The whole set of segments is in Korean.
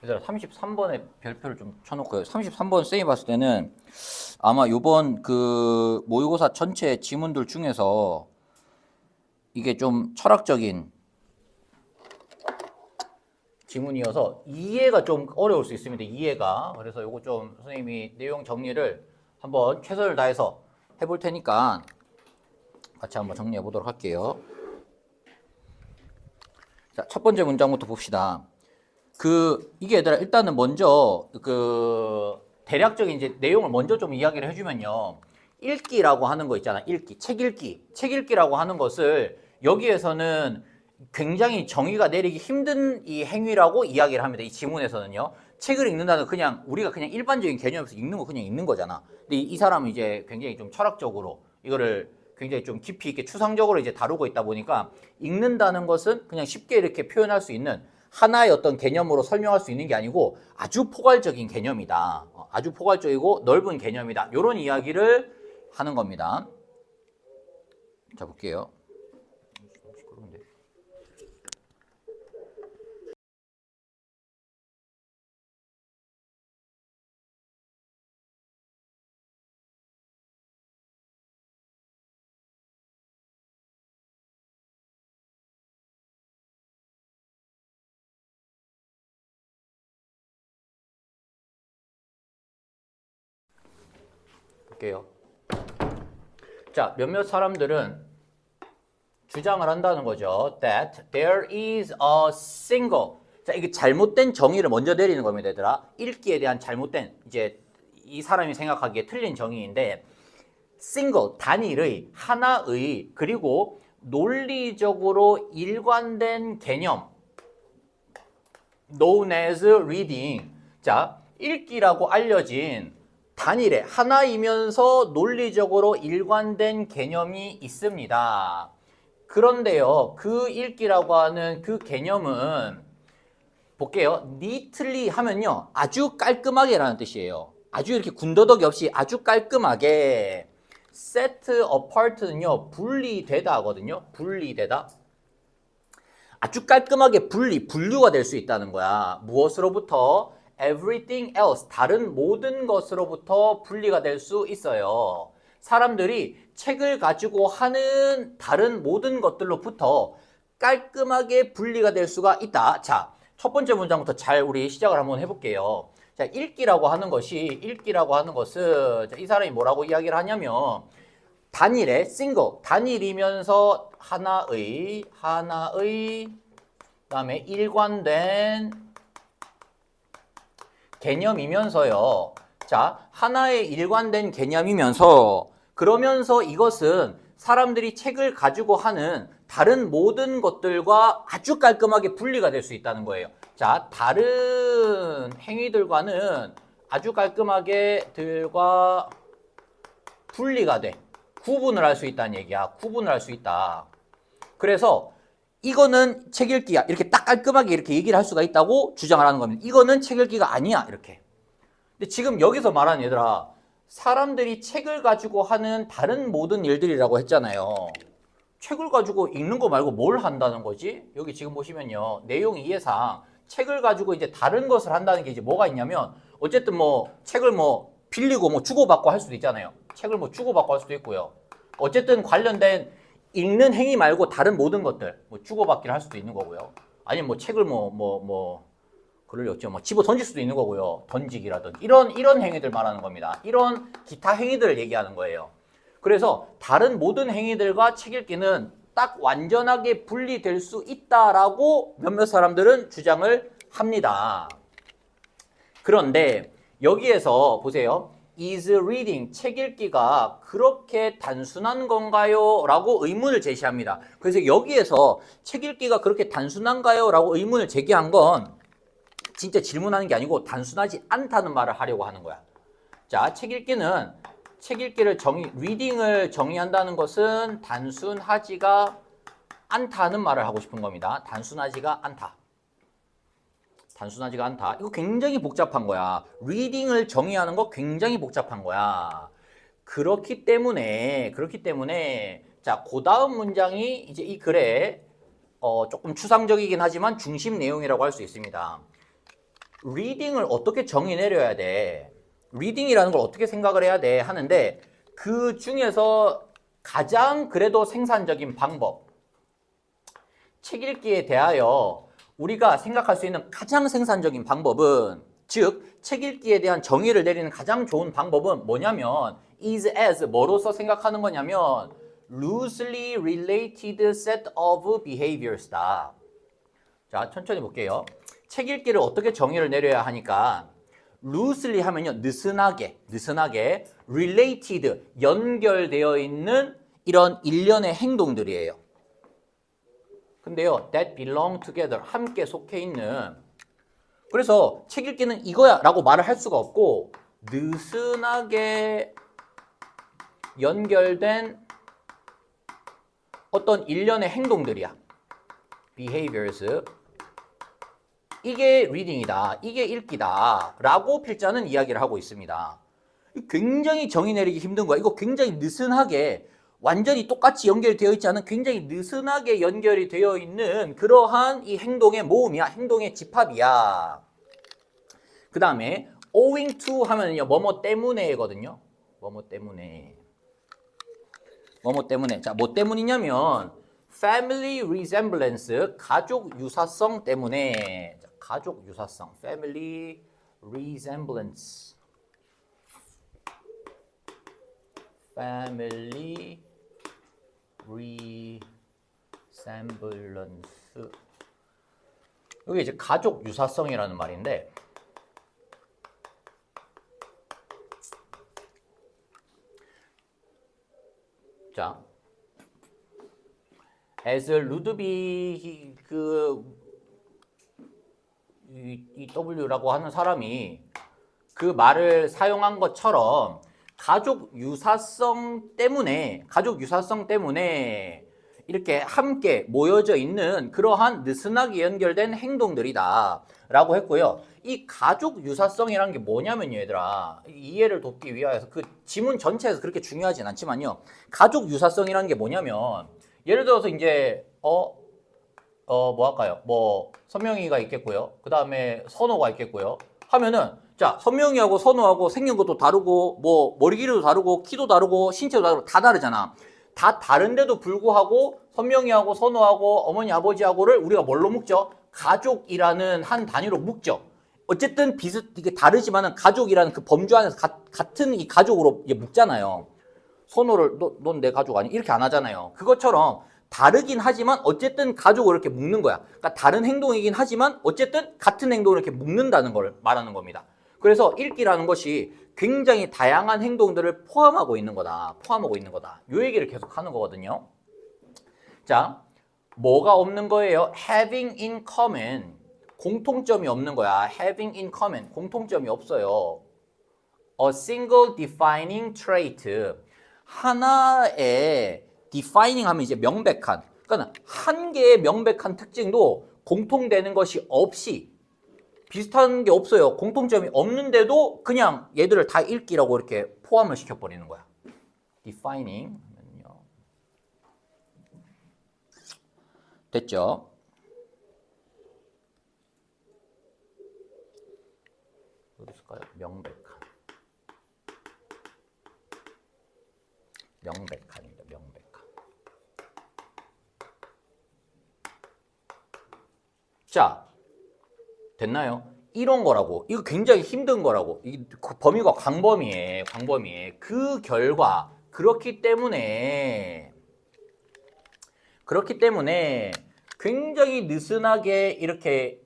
얘들아 33번에 별표를 좀 쳐놓고요. 33번 쌤이 봤을 때는 아마 요번 그 모의고사 전체 지문들 중에서 이게 좀 철학적인 지문이어서 이해가 좀 어려울 수 있습니다. 이해가. 그래서 요거 좀 선생님이 내용 정리를 한번 최선을 다해서 해볼 테니까 같이 한번 정리해 보도록 할게요. 자, 첫 번째 문장부터 봅시다. 이게 얘들아, 일단은 먼저, 대략적인 이제 내용을 먼저 좀 이야기를 해주면요. 읽기라고 하는 거 있잖아. 읽기. 책 읽기. 책 읽기라고 하는 것을 여기에서는 굉장히 정의가 내리기 힘든 이 행위라고 이야기를 합니다. 이 지문에서는요. 책을 읽는다는 그냥, 우리가 그냥 일반적인 개념에서 읽는 거 그냥 읽는 거잖아. 근데 이 사람은 이제 굉장히 좀 철학적으로 이거를 굉장히 좀 깊이 있게 추상적으로 이제 다루고 있다 보니까 읽는다는 것은 그냥 쉽게 이렇게 표현할 수 있는 하나의 어떤 개념으로 설명할 수 있는 게 아니고 아주 포괄적인 개념이다. 아주 포괄적이고 넓은 개념이다. 이런 이야기를 하는 겁니다. 자, 볼게요. 시끄러운데. 볼게요. 자, 몇몇 사람들은 주장을 한다는 거죠. That there is a single. 자, 이게 잘못된 정의를 먼저 내리는 겁니다, 얘들아. 읽기에 대한 잘못된, 이제 이 사람이 생각하기에 틀린 정의인데, single, 단일의, 하나의, 그리고 논리적으로 일관된 개념, known as reading. 자, 읽기라고 알려진 단일의 하나이면서 논리적으로 일관된 개념이 있습니다. 그런데요, 그 읽기라고 하는 그 개념은 볼게요. neatly 하면요, 아주 깔끔하게라는 뜻이에요. 아주 이렇게 군더더기 없이 아주 깔끔하게. set apart는요, 분리되다 하거든요. 분리되다. 아주 깔끔하게 분류가 될 수 있다는 거야. 무엇으로부터? everything else, 다른 모든 것으로부터 분리가 될 수 있어요. 사람들이 책을 가지고 하는 다른 모든 것들로부터 깔끔하게 분리가 될 수가 있다. 자, 첫 번째 문장부터 잘 우리 시작을 한번 해볼게요. 자, 읽기라고 하는 것은, 자, 이 사람이 뭐라고 이야기를 하냐면, 단일의 single, 단일이면서 하나의 그다음에 일관된 개념이면서요. 자, 하나의 일관된 개념이면서 그러면서 이것은 사람들이 책을 가지고 하는 다른 모든 것들과 아주 깔끔하게 분리가 될 수 있다는 거예요. 자, 다른 행위들과는 아주 깔끔하게 들과 분리가 돼. 구분을 할 수 있다는 얘기야. 구분을 할 수 있다. 그래서 이거는 책 읽기야. 이렇게 딱 깔끔하게 이렇게 얘기를 할 수가 있다고 주장을 하는 겁니다. 이거는 책 읽기가 아니야. 이렇게. 근데 지금 여기서 말하는 얘들아, 사람들이 책을 가지고 하는 다른 모든 일들이라고 했잖아요. 책을 가지고 읽는 거 말고 뭘 한다는 거지? 여기 지금 보시면요. 내용 이해상 책을 가지고 이제 다른 것을 한다는 게 이제 뭐가 있냐면, 어쨌든 뭐 책을 뭐 빌리고 뭐 주고받고 할 수도 있잖아요. 책을 뭐 주고받고 할 수도 있고요. 어쨌든 관련된 읽는 행위 말고 다른 모든 것들, 뭐 주고받기를 할 수도 있는 거고요. 아니면 뭐 책을 그럴 리 없죠. 뭐 집어 던질 수도 있는 거고요. 던지기라든지. 이런 행위들 말하는 겁니다. 이런 기타 행위들을 얘기하는 거예요. 그래서 다른 모든 행위들과 책 읽기는 딱 완전하게 분리될 수 있다라고 몇몇 사람들은 주장을 합니다. 그런데 여기에서 보세요. is reading, 책 읽기가 그렇게 단순한 건가요? 라고 의문을 제시합니다. 그래서 여기에서 책 읽기가 그렇게 단순한가요? 라고 의문을 제기한 건 진짜 질문하는 게 아니고 단순하지 않다는 말을 하려고 하는 거야. 자, 책 읽기를 reading을 정의한다는 것은 단순하지가 않다는 말을 하고 싶은 겁니다. 단순하지가 않다. 이거 굉장히 복잡한 거야. reading을 정의하는 거 굉장히 복잡한 거야. 그렇기 때문에 자, 그 다음 문장이 이제 이 글의 조금 추상적이긴 하지만 중심 내용이라고 할 수 있습니다. reading을 어떻게 정의 내려야 돼? reading이라는 걸 어떻게 생각을 해야 돼? 하는데 그 중에서 가장 그래도 생산적인 방법, 책 읽기에 대하여 우리가 생각할 수 있는 가장 생산적인 방법은, 즉 책 읽기에 대한 정의를 내리는 가장 좋은 방법은 뭐냐면 is as 뭐로서 생각하는 거냐면 loosely related set of behaviors다. 자, 천천히 볼게요. 책 읽기를 어떻게 정의를 내려야 하니까 loosely 하면요, 느슨하게 related, 연결되어 있는 이런 일련의 행동들이에요. 근데요, that belong together, 함께 속해 있는. 그래서 책 읽기는 이거야 라고 말을 할 수가 없고 느슨하게 연결된 어떤 일련의 행동들이야. behaviors. 이게 리딩이다, 이게 읽기다 라고 필자는 이야기를 하고 있습니다. 굉장히 정의 내리기 힘든 거야. 이거 굉장히 느슨하게, 완전히 똑같이 연결되어 있지 않은 굉장히 느슨하게 연결이 되어 있는 그러한 이 행동의 모음이야. 행동의 집합이야. 그 다음에 owing to 하면은요, 뭐뭐 때문에거든요. 뭐뭐 때문에. 자, 뭐 때문이냐면 family resemblance, 가족 유사성 때문에. 자, 가족 유사성, family resemblance. family resemblance. 이게 이제 가족 유사성이라는 말인데, 자, as 루드비 이 W라고 하는 사람이 그 말을 사용한 것처럼 가족 유사성 때문에 이렇게 함께 모여져 있는 그러한 느슨하게 연결된 행동들이다 라고 했고요. 이 가족 유사성이라는 게 뭐냐면요, 얘들아, 이해를 돕기 위하여서 그 지문 전체에서 그렇게 중요하진 않지만요, 가족 유사성이라는 게 뭐냐면, 예를 들어서 이제 뭐 할까요? 뭐 선명이가 있겠고요, 그 다음에 선호가 있겠고요 하면은, 자, 선명이하고 선호하고 생긴 것도 다르고 뭐 머리 길이도 다르고 키도 다르고 신체도 다르고 다 다르잖아. 다 다른데도 불구하고 선명이하고 선호하고 어머니 아버지하고를 우리가 뭘로 묶죠? 가족이라는 한 단위로 묶죠. 어쨌든 이게 다르지만은 가족이라는 그 범주 안에서 같은 이 가족으로 이제 묶잖아요. 선호를 넌 내 가족 아니? 이렇게 안 하잖아요. 그것처럼 다르긴 하지만 어쨌든 가족을 이렇게 묶는 거야. 그러니까 다른 행동이긴 하지만 어쨌든 같은 행동을 이렇게 묶는다는 걸 말하는 겁니다. 그래서 읽기라는 것이 굉장히 다양한 행동들을 포함하고 있는 거다. 이 얘기를 계속 하는 거거든요. 자, 뭐가 없는 거예요? having in common. 공통점이 없는 거야. having in common. 공통점이 없어요. a single defining trait. 하나의 defining 하면 이제 명백한. 그러니까 한 개의 명백한 특징도 공통되는 것이 없이, 비슷한 게 없어요. 공통점이 없는데도 그냥 얘들을 다 읽기라고 이렇게 포함을 시켜버리는 거야. defining 하면요. 됐죠? 어디 있을까요? 명백한입니다. 명백한. 자, 됐나요? 이런 거라고. 이거 굉장히 힘든 거라고. 이 범위가 광범위해. 그 결과 그렇기 때문에 굉장히 느슨하게 이렇게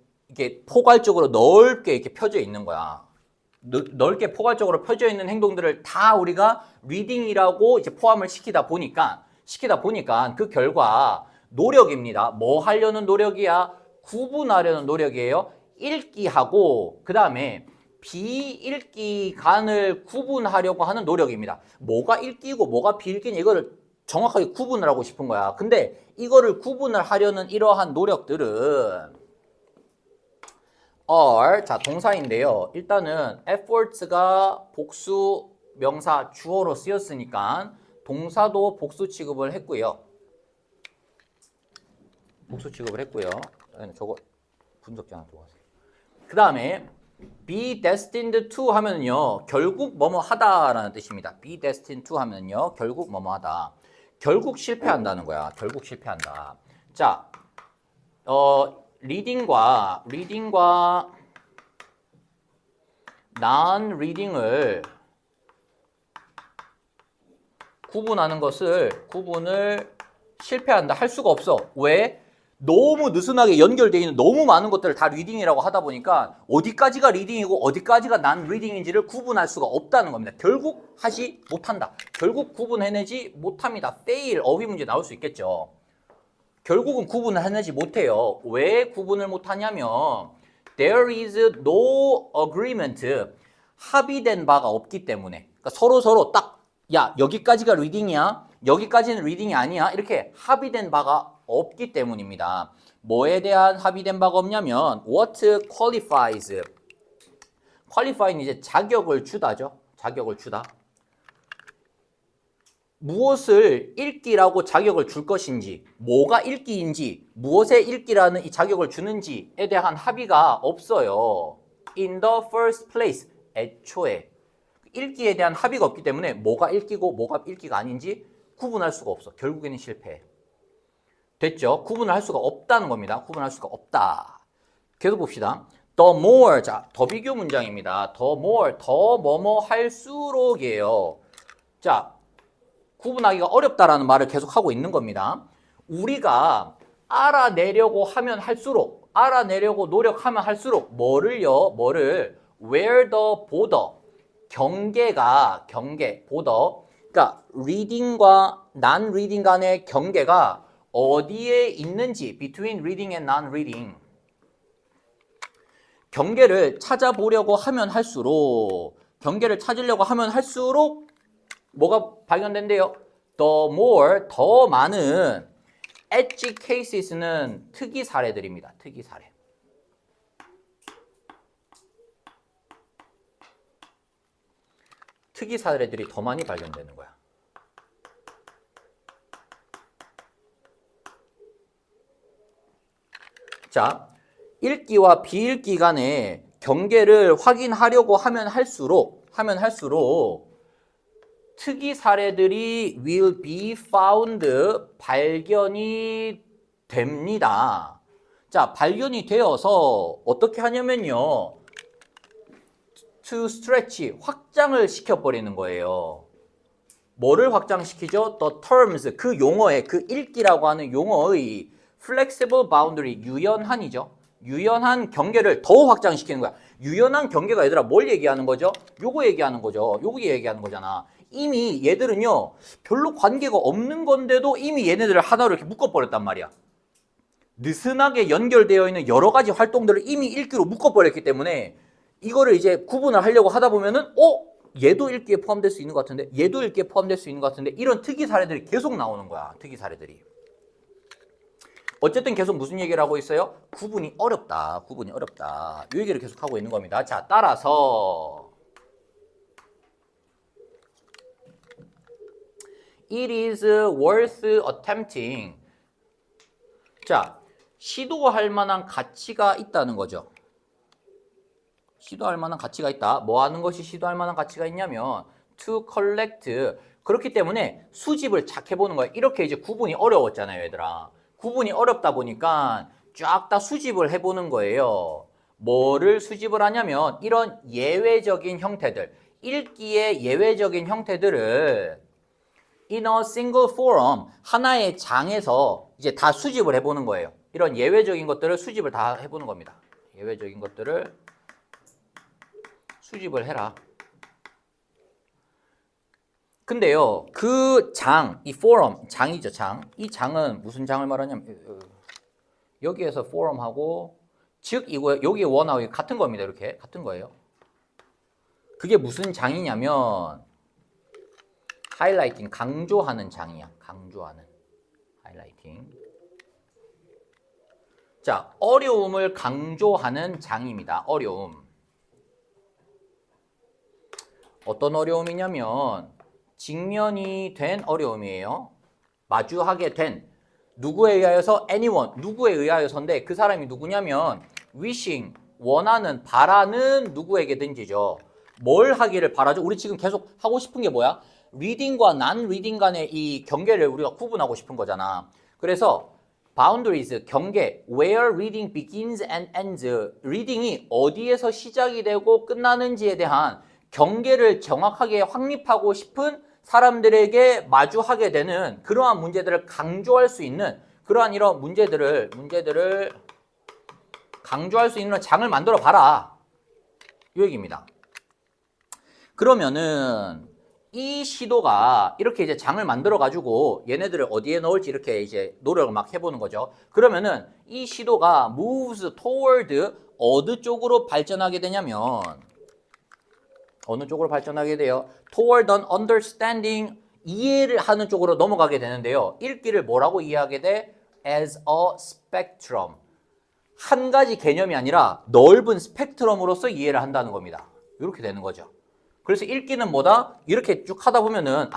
포괄적으로 넓게 이렇게 펴져 있는 거야. 넓게 포괄적으로 펴져 있는 행동들을 다 우리가 리딩이라고 이제 포함을 시키다 보니까 그 결과 노력입니다. 뭐 하려는 노력이야? 구분하려는 노력이에요. 읽기하고 그 다음에 비읽기간을 구분하려고 하는 노력입니다. 뭐가 읽기고 뭐가 비읽기냐, 이거를 정확하게 구분을 하고 싶은 거야. 근데 이거를 구분을 하려는 이러한 노력들은 are, 자, 동사인데요. 일단은 efforts가 복수 명사 주어로 쓰였으니까 동사도 복수 취급을 했고요. 저거 분석지 하나 들어가세요. 그 다음에 be destined to 하면은요, 결국 뭐뭐 하다라는 뜻입니다. be destined to 하면은요, 결국 뭐뭐 하다. 결국 실패한다는 거야. 결국 실패한다. 자, 리딩과 non-reading을 구분을 실패한다. 할 수가 없어. 왜? 너무 느슨하게 연결되어 있는 너무 많은 것들을 다 리딩이라고 하다 보니까 어디까지가 리딩이고 어디까지가 난 리딩인지를 구분할 수가 없다는 겁니다. 결국 하지 못한다. 결국 구분해내지 못합니다. fail, 어휘 문제 나올 수 있겠죠. 결국은 구분을 해내지 못해요. 왜 구분을 못하냐면 there is no agreement, 합의된 바가 없기 때문에. 그러니까 서로 딱 야, 여기까지가 리딩이야, 여기까지는 리딩이 아니야, 이렇게 합의된 바가 없기 때문입니다. 뭐에 대한 합의된 바가 없냐면 what qualifies, qualify는 이제 자격을 주다죠. 자격을 주다. 무엇을 읽기라고 자격을 줄 것인지, 뭐가 읽기인지, 무엇에 읽기라는 이 자격을 주는지에 대한 합의가 없어요. In the first place, 애초에. 읽기에 대한 합의가 없기 때문에 뭐가 읽기고 뭐가 읽기가 아닌지 구분할 수가 없어. 결국에는 실패. 됐죠? 구분을 할 수가 없다는 겁니다. 구분할 수가 없다. 계속 봅시다. The more, 자, 더 비교 문장입니다. The more, 더 뭐뭐 할수록이에요. 자, 구분하기가 어렵다라는 말을 계속 하고 있는 겁니다. 우리가 알아내려고 하면 할수록, 알아내려고 노력하면 할수록 뭐를 where the border, border, 그러니까 reading과 non-reading 간의 경계가 어디에 있는지, between reading and non-reading, 경계를 찾아보려고 하면 할수록, 경계를 찾으려고 하면 할수록 뭐가 발견된대요? The more, 더 많은 edge cases는 특이 사례들입니다. 특이 사례. 특이 사례들이 더 많이 발견되는 거야. 자, 읽기와 비읽기 간의 경계를 확인하려고 하면 할수록 특이 사례들이 will be found, 발견이 됩니다. 자, 발견이 되어서 어떻게 하냐면요, to stretch, 확장을 시켜버리는 거예요. 뭐를 확장시키죠? The terms, 그 용어의, 그 읽기라고 하는 용어의 flexible boundary, 유연한이죠. 유연한 경계를 더 확장시키는 거야. 유연한 경계가 얘들아 뭘 얘기하는 거죠? 요거 얘기하는 거죠. 요거 얘기하는 거잖아. 이미 얘들은요, 별로 관계가 없는 건데도 이미 얘네들을 하나로 이렇게 묶어버렸단 말이야. 느슨하게 연결되어 있는 여러 가지 활동들을 이미 읽기로 묶어버렸기 때문에 이거를 이제 구분을 하려고 하다 보면은 얘도 읽기에 포함될 수 있는 것 같은데, 얘도 읽기에 포함될 수 있는 것 같은데, 이런 특이 사례들이 계속 나오는 거야. 특이 사례들이. 어쨌든 계속 무슨 얘기를 하고 있어요? 구분이 어렵다. 구분이 어렵다. 이 얘기를 계속 하고 있는 겁니다. 자, 따라서 it is worth attempting. 자, 시도할 만한 가치가 있다는 거죠. 시도할 만한 가치가 있다. 뭐 하는 것이 시도할 만한 가치가 있냐면 to collect. 그렇기 때문에 수집을 착 해보는 거야. 이렇게 이제 구분이 어려웠잖아요, 얘들아. 구분이 어렵다 보니까 쫙 다 수집을 해보는 거예요. 뭐를 수집을 하냐면 이런 예외적인 형태들, 읽기의 예외적인 형태들을 in a single forum, 하나의 장에서 이제 다 수집을 해보는 거예요. 이런 예외적인 것들을 수집을 다 해보는 겁니다. 예외적인 것들을 수집을 해라. 근데요, 그 장, 이 forum, 장이죠, 장. 이 장은 무슨 장을 말하냐면 여기에서 forum하고 즉 이거 여기 원하고 같은 겁니다. 이렇게 같은 거예요. 그게 무슨 장이냐면 하이라이팅, 강조하는 장이야. 강조하는 하이라이팅. 자, 어려움을 강조하는 장입니다. 어려움. 어떤 어려움이냐면 직면이 된 어려움이에요. 마주하게 된, 누구에 의하여서? anyone, 누구에 의하여서인데 그 사람이 누구냐면 wishing, 원하는, 바라는 누구에게든지죠. 뭘 하기를 바라죠? 우리 지금 계속 하고 싶은 게 뭐야? 리딩과 난 리딩 간의 이 경계를 우리가 구분하고 싶은 거잖아. 그래서 boundaries, 경계, where reading begins and ends, 리딩이 어디에서 시작이 되고 끝나는지에 대한 경계를 정확하게 확립하고 싶은 사람들에게 마주하게 되는 그러한 문제들을 강조할 수 있는 그러한 이런 문제들을 강조할 수 있는 장을 만들어 봐라. 이 얘기입니다. 그러면은 이 시도가 이렇게 이제 장을 만들어 가지고 얘네들을 어디에 넣을지 이렇게 이제 노력을 막 해보는 거죠. 그러면은 이 시도가 moves toward 어느 쪽으로 발전하게 되냐면 어느 쪽으로 발전하게 돼요? toward an understanding, 이해를 하는 쪽으로 넘어가게 되는데요. 읽기를 뭐라고 이해하게 돼? as a spectrum. 한 가지 개념이 아니라 넓은 스펙트럼으로서 이해를 한다는 겁니다. 이렇게 되는 거죠. 그래서 읽기는 뭐다? 이렇게 쭉 하다 보면은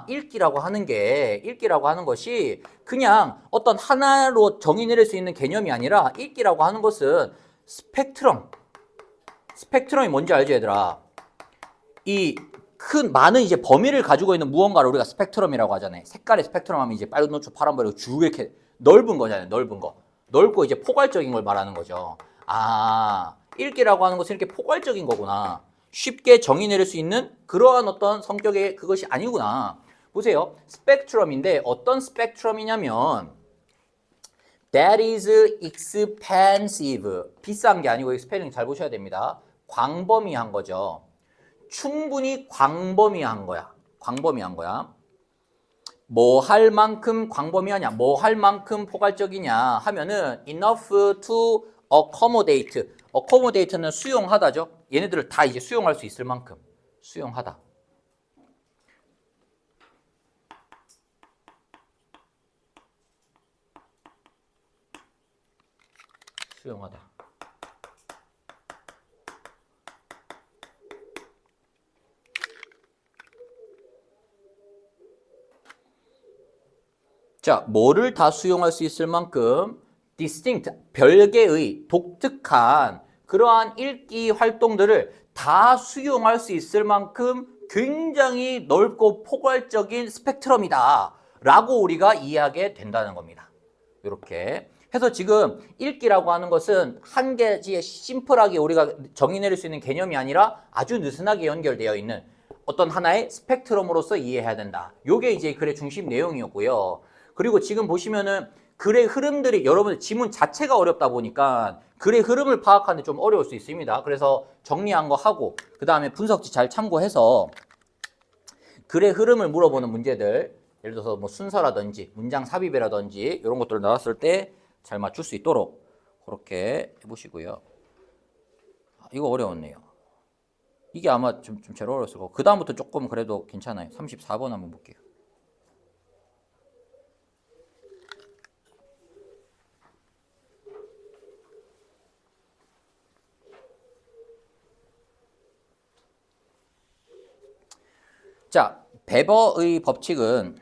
읽기라고 하는 것이 그냥 어떤 하나로 정의 내릴 수 있는 개념이 아니라 읽기라고 하는 것은 스펙트럼이 뭔지 알죠, 얘들아? 이 큰 많은 이제 범위를 가지고 있는 무언가를 우리가 스펙트럼이라고 하잖아요. 색깔의 스펙트럼 하면 이제 빨간, 노초, 파란불 쭉 이렇게 넓은 거잖아요. 넓은 거. 넓고 이제 포괄적인 걸 말하는 거죠. 읽기라고 하는 것은 이렇게 포괄적인 거구나. 쉽게 정의 내릴 수 있는 그러한 어떤 성격의 그것이 아니구나. 보세요. 스펙트럼인데 어떤 스펙트럼이냐면 that is expansive. 비싼 게 아니고 스펠링 잘 보셔야 됩니다. 광범위한 거죠. 충분히 광범위한 거야. 뭐 할 만큼 광범위하냐, 뭐 할 만큼 포괄적이냐 하면은 enough to accommodate. accommodate는 수용하다죠. 얘네들을 다 이제 수용할 수 있을 만큼. 수용하다. 자, 뭐를 다 수용할 수 있을 만큼 distinct, 별개의 독특한 그러한 읽기 활동들을 다 수용할 수 있을 만큼 굉장히 넓고 포괄적인 스펙트럼이다 라고 우리가 이해하게 된다는 겁니다. 이렇게 해서 지금 읽기라고 하는 것은 한 가지의 심플하게 우리가 정의 내릴 수 있는 개념이 아니라 아주 느슨하게 연결되어 있는 어떤 하나의 스펙트럼으로서 이해해야 된다. 이게 이제 글의 중심 내용이었고요. 그리고 지금 보시면은 글의 흐름들이 여러분 지문 자체가 어렵다 보니까 글의 흐름을 파악하는 데 좀 어려울 수 있습니다. 그래서 정리한 거 하고 그 다음에 분석지 잘 참고해서 글의 흐름을 물어보는 문제들 예를 들어서 뭐 순서라든지 문장 삽입이라든지 이런 것들 나왔을 때 잘 맞출 수 있도록 그렇게 해보시고요. 이거 어려웠네요. 이게 아마 좀 제일 어려웠을 거고 그 다음부터 조금 그래도 괜찮아요. 34번 한번 볼게요. 자, 베버의 법칙은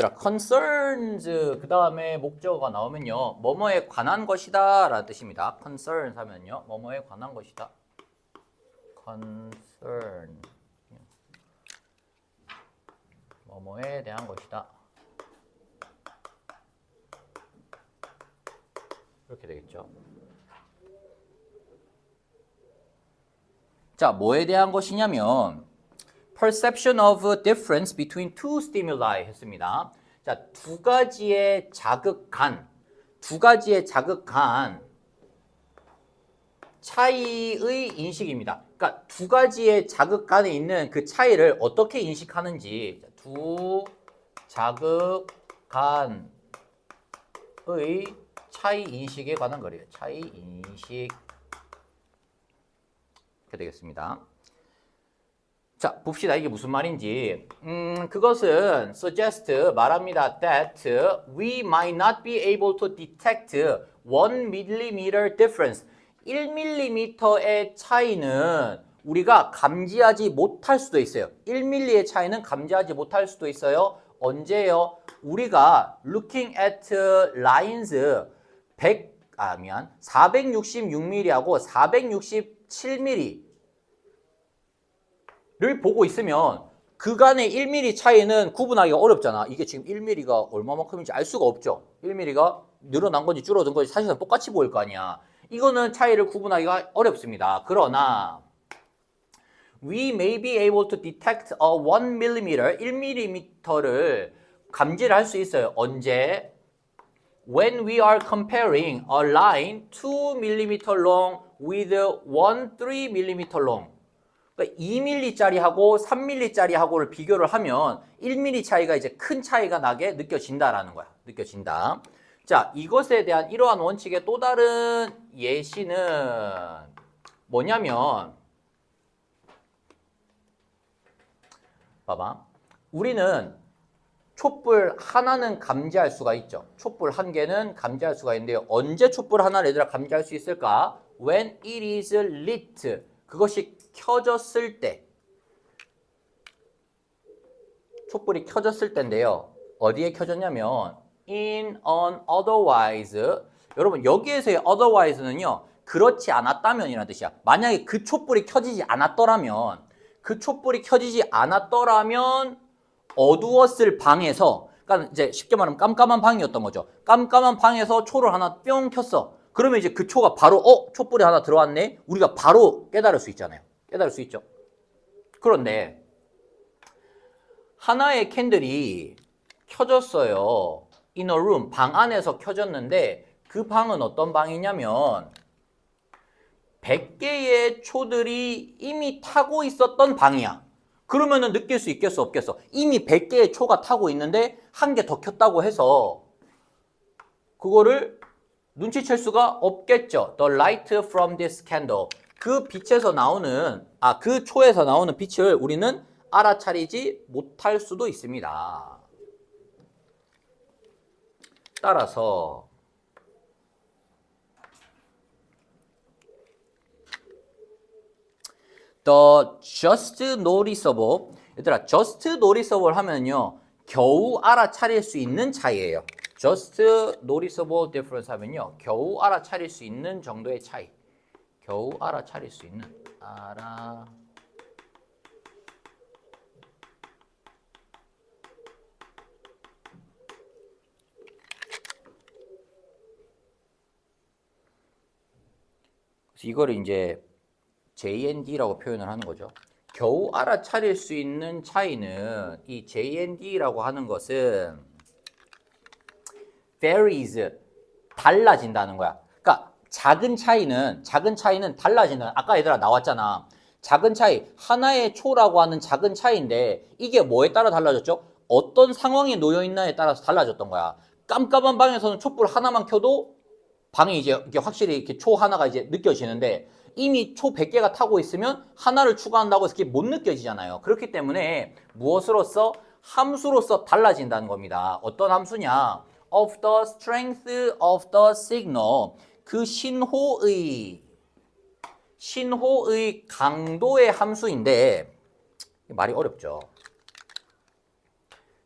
얘들아, concerns 그 다음에 목적어가 나오면요 뭐뭐에 관한 것이다 라는 뜻입니다. concerns 하면요 뭐뭐에 관한 것이다. concern 뭐뭐에 대한 것이다. 이렇게 되겠죠. 자, 뭐에 대한 것이냐면 perception of difference between two stimuli 했습니다. 자, 두 가지의 자극간 차이의 인식입니다. 그러니까 두 가지의 자극간에 있는 그 차이를 어떻게 인식하는지 두 자극간의 차이 인식에 관한 거래요. 차이 인식 이렇게 되겠습니다. 자, 봅시다. 이게 무슨 말인지. 그것은 suggest 말합니다. that we might not be able to detect 1mm difference. 1mm의 차이는 우리가 감지하지 못할 수도 있어요. 1mm의 차이는 감지하지 못할 수도 있어요. 언제요? 우리가 looking at lines 466mm하고 467mm를 보고 있으면 그간의 1mm 차이는 구분하기가 어렵잖아. 이게 지금 1mm가 얼마만큼인지 알 수가 없죠. 1mm가 늘어난 건지 줄어든 건지 사실상 똑같이 보일 거 아니야. 이거는 차이를 구분하기가 어렵습니다. 그러나 we may be able to detect a 1mm, 1mm를 감지를 할 수 있어요. 언제? When we are comparing a line 2mm long with one 3mm long. 그러니까 2mm짜리하고 3mm짜리하고를 비교를 하면 1mm 차이가 이제 큰 차이가 나게 느껴진다라는 거야. 느껴진다. 자, 이것에 대한 이러한 원칙의 또 다른 예시는 뭐냐면 봐봐. 우리는 촛불 하나는 감지할 수가 있죠. 촛불 한 개는 감지할 수가 있는데요. 언제 촛불 하나를 얘들아 감지할 수 있을까? When it is lit. 그것이 켜졌을 때. 촛불이 켜졌을 때인데요. 어디에 켜졌냐면 in an otherwise. 여러분 여기에서의 otherwise는요. 그렇지 않았다면이라는 뜻이야. 만약에 그 촛불이 켜지지 않았더라면 어두웠을 방에서, 그러니까 이제 쉽게 말하면 깜깜한 방이었던 거죠. 깜깜한 방에서 초를 하나 뿅 켰어. 그러면 이제 그 초가 바로 촛불이 하나 들어왔네. 우리가 바로 깨달을 수 있잖아요. 깨달을 수 있죠. 그런데 하나의 캔들이 켜졌어요. in a room, 방 안에서 켜졌는데 그 방은 어떤 방이냐면 100개의 초들이 이미 타고 있었던 방이야. 그러면은 느낄 수 있겠어, 없겠어? 이미 100개의 초가 타고 있는데 한 개 더 켰다고 해서 그거를 눈치챌 수가 없겠죠. The light from this candle. 그 빛에서 나오는, 그 초에서 나오는 빛을 우리는 알아차리지 못할 수도 있습니다. 따라서 The just noticeable. 얘들아, just noticeable 하면요, 겨우 알아차릴 수 있는 차이예요. just noticeable difference 하면요, 겨우 알아차릴 수 있는 정도의 차이. 겨우 알아차릴 수 있는, 그래서 이거를 이제 JND라고 표현을 하는 거죠. 겨우 알아차릴 수 있는 차이는 이 JND라고 하는 것은 varies, 달라진다는 거야. 그러니까 작은 차이는 달라진다. 아까 얘들아 나왔잖아. 작은 차이, 하나의 초라고 하는 작은 차이인데 이게 뭐에 따라 달라졌죠? 어떤 상황에 놓여 있나에 따라서 달라졌던 거야. 깜깜한 방에서는 촛불 하나만 켜도 방이 이제 이렇게 확실히 이렇게 초 하나가 이제 느껴지는데 이미 초 100개가 타고 있으면 하나를 추가한다고 해서 그게 못 느껴지잖아요. 그렇기 때문에 무엇으로서? 함수로서 달라진다는 겁니다. 어떤 함수냐? Of the strength of the signal. 그 신호의 강도의 함수인데 말이 어렵죠.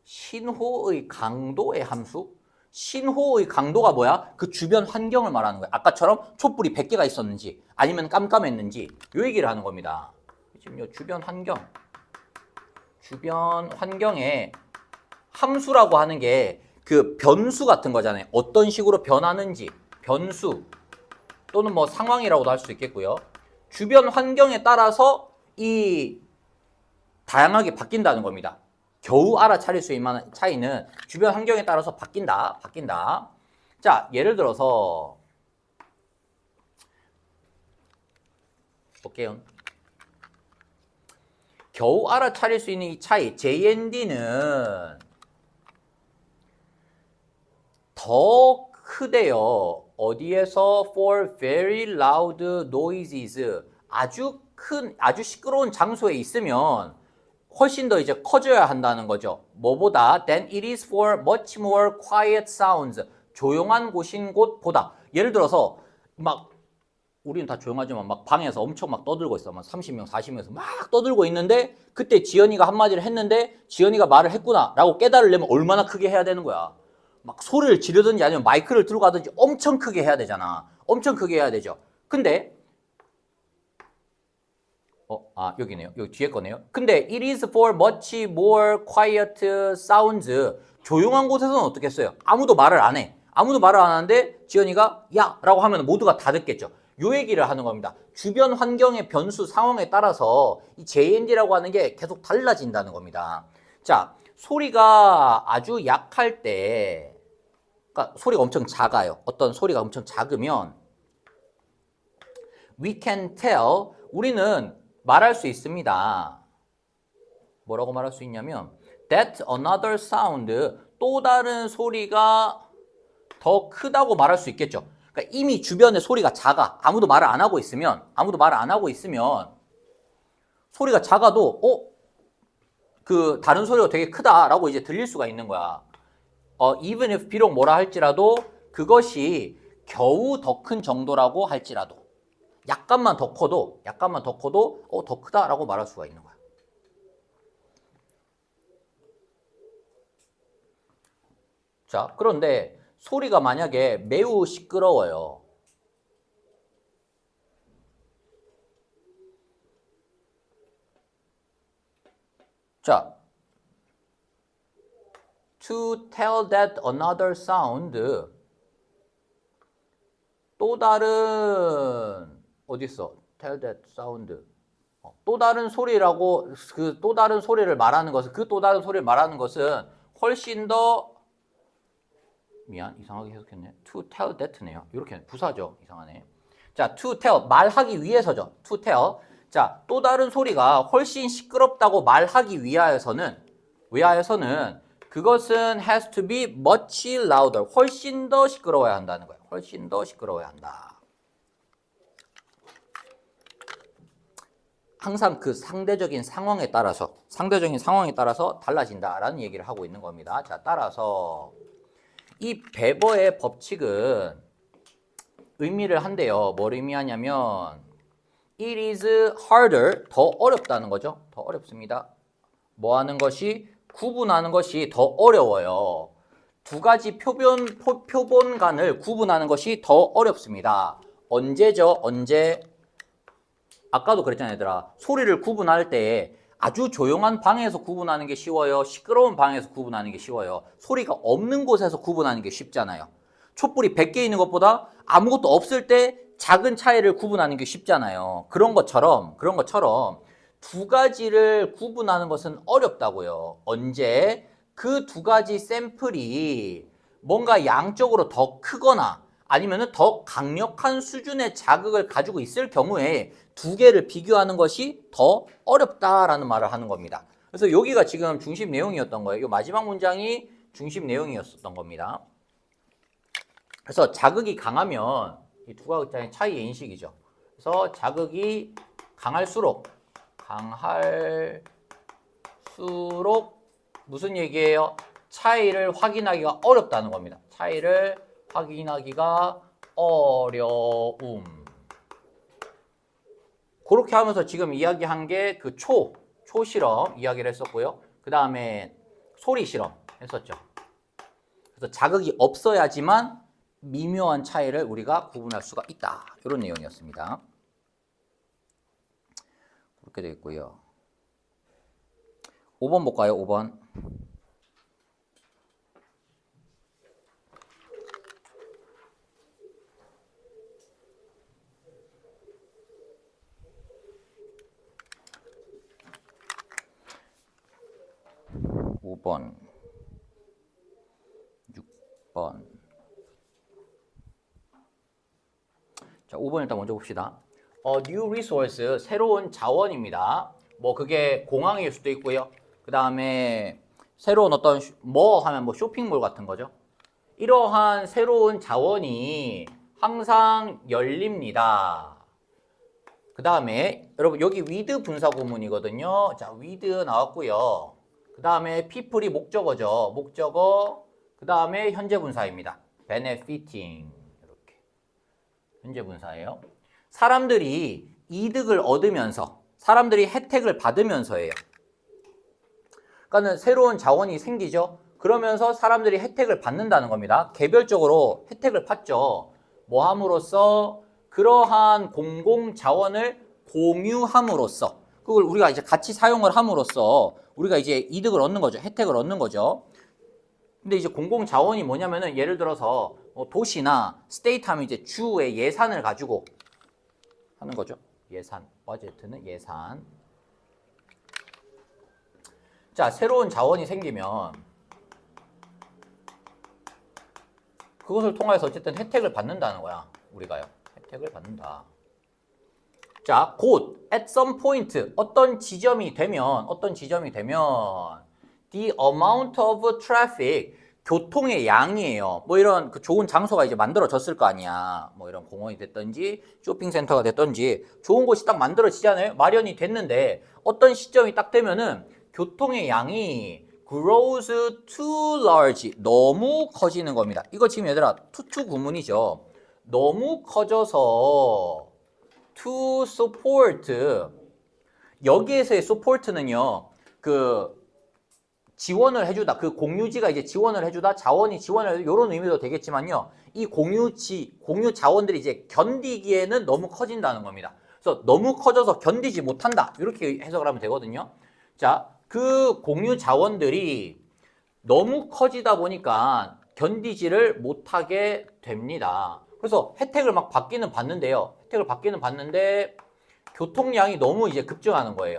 신호의 강도의 함수? 신호의 강도가 뭐야? 그 주변 환경을 말하는 거야. 아까처럼 촛불이 100개가 있었는지 아니면 깜깜했는지 이 얘기를 하는 겁니다. 지금 주변 환경에 함수라고 하는 게 그 변수 같은 거잖아요. 어떤 식으로 변하는지 변수 또는 뭐 상황이라고도 할 수 있겠고요. 주변 환경에 따라서 이 다양하게 바뀐다는 겁니다. 겨우 알아차릴 수 있는 차이는 주변 환경에 따라서 바뀐다. 자, 예를 들어서 볼게요. 겨우 알아차릴 수 있는 이 차이, JND는 더 크대요. 어디에서? For very loud noises. 아주 시끄러운 장소에 있으면 훨씬 더 이제 커져야 한다는 거죠. 뭐보다? Than it is for much more quiet sounds. 조용한 곳인 곳보다. 예를 들어서 막 우리는 다 조용하지만 막 방에서 엄청 막 떠들고 있어. 막 30명, 40명에서 막 떠들고 있는데 그때 지연이가 한마디를 했는데 지연이가 말을 했구나 라고 깨달으려면 얼마나 크게 해야 되는 거야. 막 소리를 지르든지 아니면 마이크를 들고 가든지 엄청 크게 해야 되잖아. 엄청 크게 해야 되죠. 근데 여기네요. 여기 뒤에 거네요. 근데 it is for much more quiet sounds. 조용한 곳에서는 어떻게 했어요? 아무도 말을 안 해. 아무도 말을 안 하는데 지연이가 야! 라고 하면 모두가 다 듣겠죠. 요 얘기를 하는 겁니다. 주변 환경의 변수 상황에 따라서 이 JND라고 하는 게 계속 달라진다는 겁니다. 자, 소리가 아주 약할 때, 그러니까 소리가 엄청 작아요. 어떤 소리가 엄청 작으면 we can tell, 우리는 말할 수 있습니다. 뭐라고 말할 수 있냐면 that another sound, 또 다른 소리가 더 크다고 말할 수 있겠죠. 그러니까 이미 주변에 소리가 작아. 아무도 말을 안 하고 있으면 소리가 작아도 그 다른 소리가 되게 크다라고 이제 들릴 수가 있는 거야. even if 비록 뭐라 할지라도 그것이 겨우 더 큰 정도라고 할지라도 약간만 더 커도 더 크다라고 말할 수가 있는 거야. 자, 그런데 소리가 만약에 매우 시끄러워요. 자, to tell that another sound, 또 다른 어디 있어? tell that sound. 또 다른 소리라고 그 또 다른 소리를 말하는 것은 훨씬 더 이상하게 해석했네. to tell that네요. 이렇게 부사죠. 이상하네. 자, to tell 말하기 위해서죠. to tell. 자, 또 다른 소리가 훨씬 시끄럽다고 말하기 위하여서는 그것은 has to be much louder. 훨씬 더 시끄러워야 한다는 거예요. 훨씬 더 시끄러워야 한다. 항상 그 상대적인 상황에 따라서 달라진다라는 얘기를 하고 있는 겁니다. 자, 따라서 이 베버의 법칙은 의미를 한대요. 뭘 의미하냐면 it is harder, 더 어렵다는 거죠. 더 어렵습니다. 뭐 하는 것이? 구분하는 것이 더 어려워요. 두 가지 표본간을 구분하는 것이 더 어렵습니다. 언제죠? 언제? 아까도 그랬잖아요, 얘들아. 소리를 구분할 때 아주 조용한 방에서 구분하는 게 쉬워요? 시끄러운 방에서 구분하는 게 쉬워요? 소리가 없는 곳에서 구분하는 게 쉽잖아요. 촛불이 100개 있는 것보다 아무것도 없을 때 작은 차이를 구분하는 게 쉽잖아요. 그런 것처럼 두 가지를 구분하는 것은 어렵다고요. 언제? 그 두 가지 샘플이 뭔가 양적으로 더 크거나 아니면 더 강력한 수준의 자극을 가지고 있을 경우에 두 개를 비교하는 것이 더 어렵다라는 말을 하는 겁니다. 그래서 여기가 지금 중심 내용이었던 거예요. 이 마지막 문장이 중심 내용이었던 겁니다. 그래서 자극이 강하면 이 두 가지의 차이의 인식이죠. 그래서 자극이 강할수록 무슨 얘기예요? 차이를 확인하기가 어렵다는 겁니다. 차이를 확인하기가 어려움. 그렇게 하면서 지금 이야기한 게 그 초실험 이야기를 했었고요. 그 다음에 소리 실험 했었죠. 그래서 자극이 없어야지만 미묘한 차이를 우리가 구분할 수가 있다. 이런 내용이었습니다. 그렇게 되어 있고요. 5번 볼까요? 5번. (5번) 6번. 자, 5번 일단 먼저 봅시다. new resource, 새로운 자원입니다. 뭐 그게 공항일 수도 있고요. 그 다음에 새로운 어떤 하면 쇼핑몰 같은 거죠. 이러한 새로운 자원이 항상 열립니다. 그 다음에 여러분 여기 with 분사 구문이거든요. 자, with 나왔고요. 그 다음에 people이 목적어죠. 목적어. 그 다음에 현재 분사입니다. benefiting. 이렇게 현재 분사예요. 사람들이 이득을 얻으면서, 사람들이 혜택을 받으면서예요. 그러니까는 새로운 자원이 생기죠. 그러면서 사람들이 혜택을 받는다는 겁니다. 개별적으로 혜택을 받죠. 뭐 함으로써 그러한 공공자원을 공유함으로써 그걸 우리가 이제 같이 사용을 함으로써 우리가 이제 이득을 얻는 거죠. 혜택을 얻는 거죠. 근데 이제 공공자원이 뭐냐면은 예를 들어서 도시나 스테이트 하면 이제 주의 예산을 가지고 하는 거죠. 예산, 버제트는 예산. 자, 새로운 자원이 생기면 그것을 통해서 어쨌든 혜택을 받는다는 거야. 우리가요. 혜택을 받는다. 자, 곧 at some point 어떤 지점이 되면 the amount of traffic 교통의 양이에요. 뭐 이런 그 좋은 장소가 이제 만들어졌을 거 아니야. 뭐 이런 공원이 됐든지 쇼핑센터가 됐든지 좋은 곳이 딱 만들어지잖아요. 마련이 됐는데 어떤 시점이 딱 되면은 교통의 양이 grows too large 너무 커지는 겁니다. 이거 지금 얘들아 투투 구문이죠. 너무 커져서 to support 여기에서의 support는요 그 지원을 해주다 그 공유지가 이제 지원을 해주다 자원이 지원을 해주다 이런 의미도 되겠지만요 이 공유 자원들이 이제 견디기에는 너무 커진다는 겁니다. 그래서 너무 커져서 견디지 못한다 이렇게 해석을 하면 되거든요. 자, 그 공유 자원들이 너무 커지다 보니까 견디지를 못하게 됩니다. 그래서 혜택을 막 받기는 받는데요. 혜택을 받기는 받는데 교통량이 너무 이제 급증하는 거예요.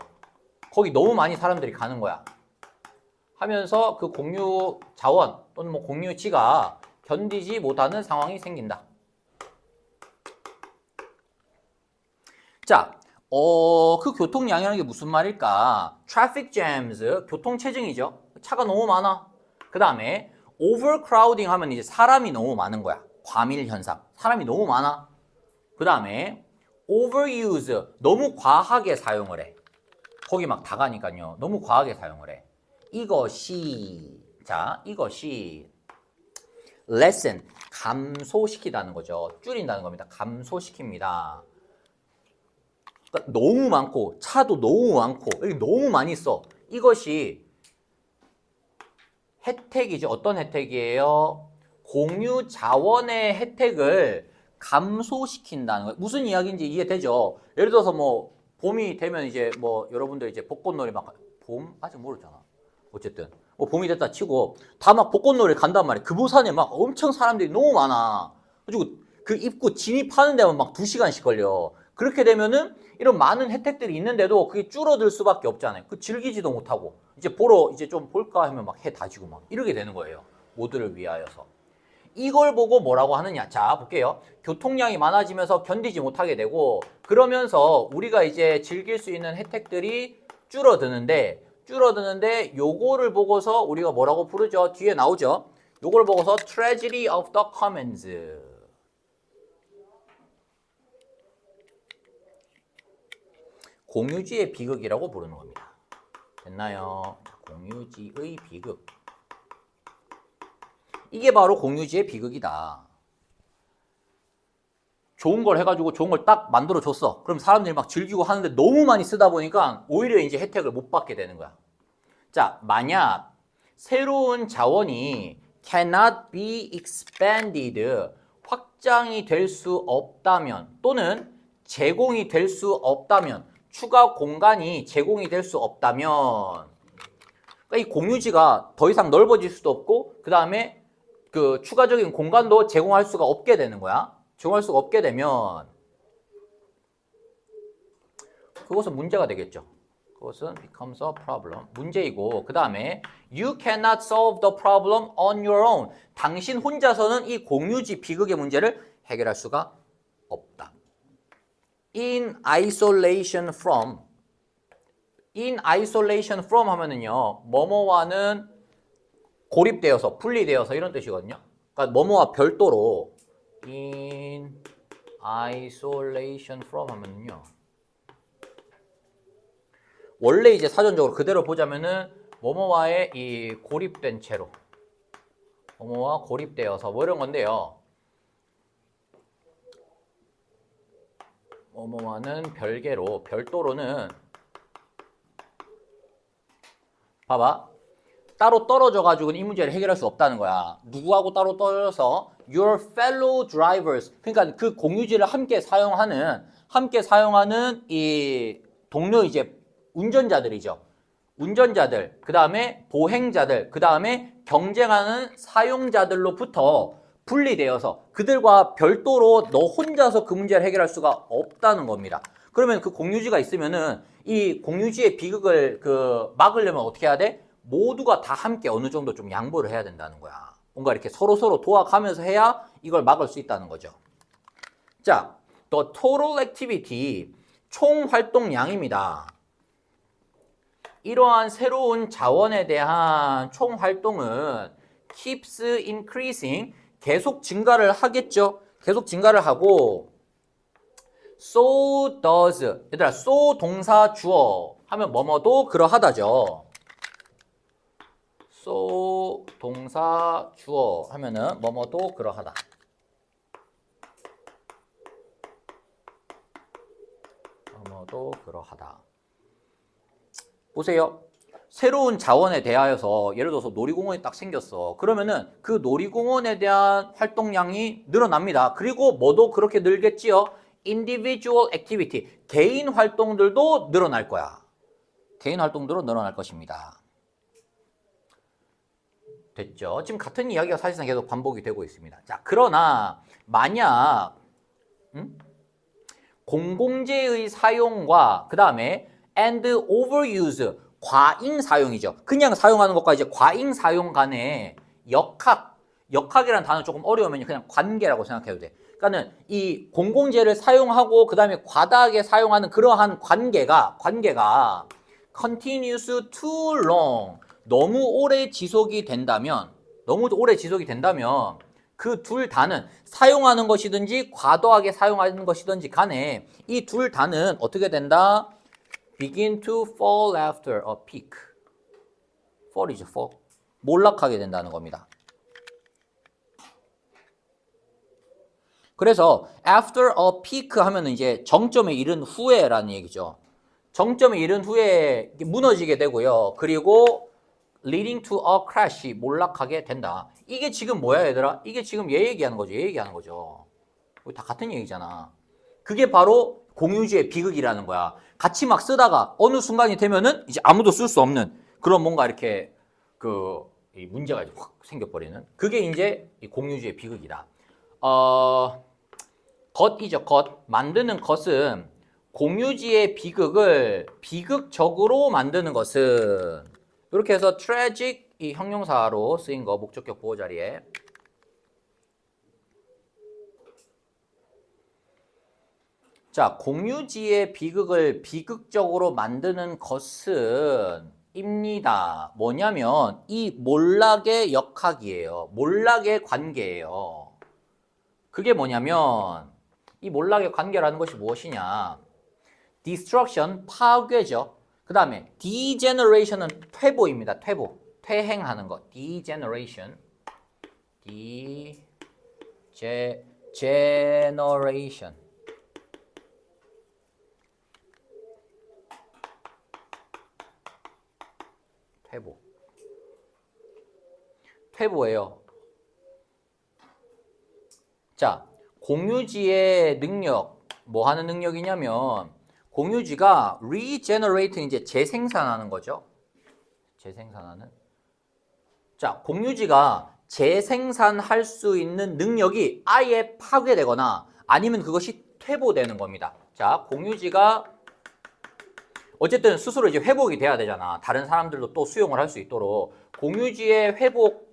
거기 너무 많이 사람들이 가는 거야. 하면서 그 공유 자원 또는 뭐 공유지가 견디지 못하는 상황이 생긴다. 자, 그 교통량이라는 게 무슨 말일까? traffic jams, 교통체증이죠. 차가 너무 많아. 그 다음에 overcrowding 하면 이제 사람이 너무 많은 거야. 과밀 현상. 사람이 너무 많아. 그 다음에 overuse, 너무 과하게 사용을 해. 거기 막 다 가니까요. 너무 과하게 사용을 해. 이것이 lessen, 감소시키다는 거죠. 줄인다는 겁니다. 감소시킵니다. 그러니까 너무 많고 차도 너무 많고 여기 너무 많이 써. 이것이 혜택이죠. 어떤 혜택이에요? 공유 자원의 혜택을 감소시킨다는 거예요. 무슨 이야기인지 이해되죠? 예를 들어서 뭐 봄이 되면 이제 뭐 여러분들 이제 벚꽃놀이 막 봄 아직 모르잖아. 어쨌든 뭐 봄이 됐다 치고 다 막 벚꽃놀이 간단 말이야. 금호산에 막 엄청 사람들이 너무 많아. 그리고 그 입구 진입하는 데만 막 2시간씩 걸려. 그렇게 되면은 이런 많은 혜택들이 있는데도 그게 줄어들 수밖에 없잖아요. 그 즐기지도 못하고 이제 보러 이제 좀 볼까 하면 막 해 다지고 막 이러게 되는 거예요. 모두를 위하여서. 이걸 보고 뭐라고 하느냐. 자, 볼게요. 교통량이 많아지면서 견디지 못하게 되고 그러면서 우리가 이제 즐길 수 있는 혜택들이 줄어드는데 요거를 보고서 우리가 뭐라고 부르죠? 뒤에 나오죠. 요걸 보고서 tragedy of the commons. 공유지의 비극이라고 부르는 겁니다. 됐나요? 공유지의 비극. 이게 바로 공유지의 비극이다. 좋은 걸 해가지고 좋은 걸 딱 만들어줬어. 그럼 사람들이 막 즐기고 하는데 너무 많이 쓰다 보니까 오히려 이제 혜택을 못 받게 되는 거야. 자, 만약 새로운 자원이 cannot be expanded, 확장이 될 수 없다면 또는 제공이 될 수 없다면 추가 공간이 제공이 될 수 없다면 그러니까 이 공유지가 더 이상 넓어질 수도 없고 그 다음에 그 추가적인 공간도 제공할 수가 없게 되는 거야. 제공할 수가 없게 되면 그것은 문제가 되겠죠. 그것은 becomes a problem. 문제이고 그 다음에 you cannot solve the problem on your own. 당신 혼자서는 이 공유지 비극의 문제를 해결할 수가 없다. in isolation from 하면은요 뭐뭐와는 고립되어서 분리되어서 이런 뜻이거든요. 그러니까 뭐뭐와 별도로 in isolation from 하면은요 원래 이제 사전적으로 그대로 보자면은 뭐뭐와의 이 고립된 채로 뭐뭐와 고립되어서 뭐 이런 건데요. 뭐뭐와는 별도로는 봐봐. 따로 떨어져 가지고는 이 문제를 해결할 수 없다는 거야. 누구하고 따로 떨어져서 your fellow drivers. 그러니까 그 공유지를 함께 사용하는 이 동료 이제 운전자들이죠. 운전자들, 그 다음에 보행자들, 그 다음에 경쟁하는 사용자들로부터 분리되어서 그들과 별도로 너 혼자서 그 문제를 해결할 수가 없다는 겁니다. 그러면 그 공유지가 있으면은 이 공유지의 비극을 막으려면 어떻게 해야 돼? 모두가 다 함께 어느 정도 좀 양보를 해야 된다는 거야. 뭔가 이렇게 서로 도와가면서 해야 이걸 막을 수 있다는 거죠. 자, the total activity, 총 활동량입니다. 이러한 새로운 자원에 대한 총 활동은 keeps increasing, 계속 증가를 하겠죠. 계속 증가를 하고 so does, 얘들아 so 동사 주어 하면 뭐뭐도 그러하다죠. so 동사 주어 하면은 뭐뭐도 그러하다. 뭐뭐도 그러하다. 보세요. 새로운 자원에 대하여서 예를 들어서 놀이공원이 딱 생겼어. 그러면은 그 놀이공원에 대한 활동량이 늘어납니다. 그리고 뭐도 그렇게 늘겠지요? individual activity, 개인 활동들도 늘어날 거야. 개인 활동들도 늘어날 것입니다. 됐죠? 지금 같은 이야기가 사실상 계속 반복이 되고 있습니다. 자, 그러나 만약 공공재의 사용과 그 다음에 and overuse, 과잉 사용이죠. 그냥 사용하는 것과 이제 과잉 사용 간의 역학이라는 단어 조금 어려우면 그냥 관계라고 생각해도 돼. 그러니까는 이 공공재를 사용하고 그 다음에 과다하게 사용하는 그러한 관계가 continuous too long, 너무 오래 지속이 된다면 그 둘 다는 사용하는 것이든지 과도하게 사용하는 것이든지 간에 이 둘 다는 어떻게 된다? begin to fall after a peak. fall이죠, fall. 몰락하게 된다는 겁니다. 그래서 after a peak 하면은 이제 정점에 이른 후에라는 얘기죠. 정점에 이른 후에 무너지게 되고요. 그리고 leading to a crash, 몰락하게 된다. 이게 지금 뭐야, 얘들아? 이게 지금 얘 얘기하는 거죠. 다 같은 얘기잖아. 그게 바로 공유지의 비극이라는 거야. 같이 막 쓰다가 어느 순간이 되면은 이제 아무도 쓸 수 없는 그런 뭔가 이렇게 이 문제가 확 생겨버리는 그게 이제 이 공유지의 비극이다. 겉이죠, 겉. 만드는 것은 공유지의 비극을 비극적으로 만드는 것은 이렇게 해서 tragic 이 형용사로 쓰인 거 목적격 보호 자리에 자, 공유지의 비극을 비극적으로 만드는 것은 입니다. 뭐냐면 이 몰락의 역학이에요. 몰락의 관계예요. 그게 뭐냐면 이 몰락의 관계라는 것이 무엇이냐? destruction, 파괴죠. 그 다음에 degeneration은 퇴보입니다. 퇴보, 퇴행하는 것. degeneration, degeneration. 퇴보예요. 자, 공유지의 능력, 뭐 하는 능력이냐면 공유지가 regenerate, 이제 재생산하는 거죠. 재생산하는. 자, 공유지가 재생산할 수 있는 능력이 아예 파괴되거나 아니면 그것이 퇴보되는 겁니다. 자, 공유지가 어쨌든 스스로 이제 회복이 돼야 되잖아. 다른 사람들도 또 수용을 할 수 있도록. 공유지의 회복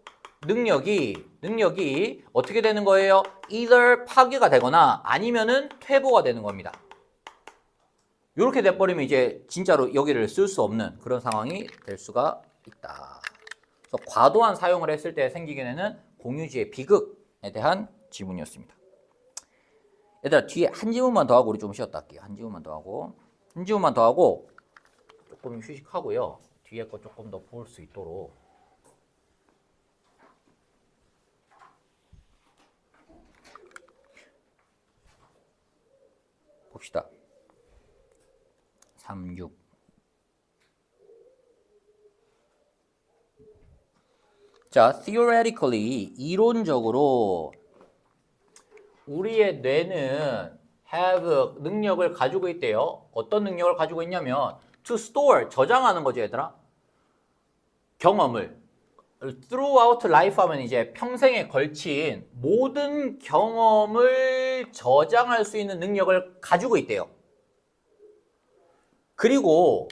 능력이 어떻게 되는 거예요? either 파괴가 되거나 아니면은 퇴보가 되는 겁니다. 이렇게 돼버리면 이제 진짜로 여기를 쓸 수 없는 그런 상황이 될 수가 있다. 그래서 과도한 사용을 했을 때 생기게 되는 공유지의 비극에 대한 지문이었습니다. 얘들아, 뒤에 한 지문만 더 하고 우리 좀 쉬었다 할게요. 한 지문만 더 하고 조금 휴식하고요. 뒤에 거 조금 더 볼 수 있도록. 봅시다. 36. 자, theoretically, 이론적으로 우리의 뇌는 have 능력을 가지고 있대요. 어떤 능력을 가지고 있냐면 to store, 저장하는 거죠, 얘들아. 경험을. throughout life 하면 이제 평생에 걸친 모든 경험을 저장할 수 있는 능력을 가지고 있대요. 그리고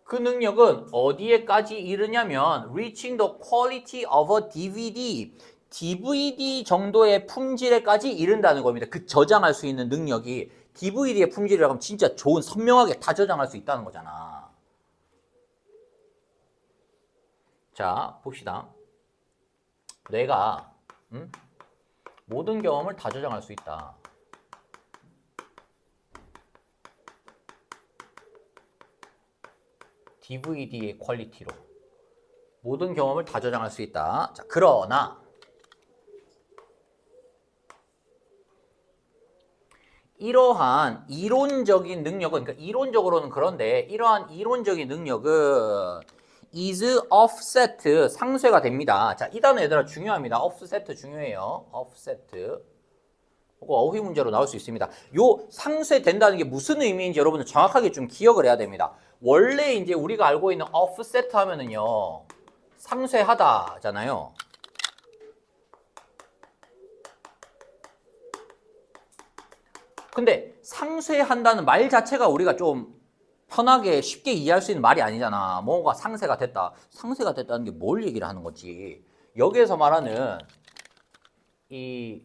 그 능력은 어디에까지 이르냐면 reaching the quality of a DVD, DVD 정도의 품질에까지 이른다는 겁니다. 그 저장할 수 있는 능력이 DVD의 품질이라고 하면 진짜 좋은, 선명하게 다 저장할 수 있다는 거잖아. 자, 봅시다. 뇌가 모든 경험을 다 저장할 수 있다. DVD의 퀄리티로 모든 경험을 다 저장할 수 있다. 자, 그러나 이러한 이론적인 능력은, 그러니까 이론적으로는 그런데 이러한 이론적인 능력은 is offset, 상쇄가 됩니다. 자, 이 단어 얘들아 중요합니다. offset 중요해요. offset. 그거 어휘 문제로 나올 수 있습니다. 요 상쇄된다는 게 무슨 의미인지 여러분들 정확하게 좀 기억을 해야 됩니다. 원래 이제 우리가 알고 있는 offset 하면은요, 상쇄하다잖아요. 근데 상쇄한다는 말 자체가 우리가 좀 편하게 쉽게 이해할 수 있는 말이 아니잖아. 뭐가 상쇄가 됐다. 상쇄가 됐다는 게 뭘 얘기를 하는 거지? 여기에서 말하는 이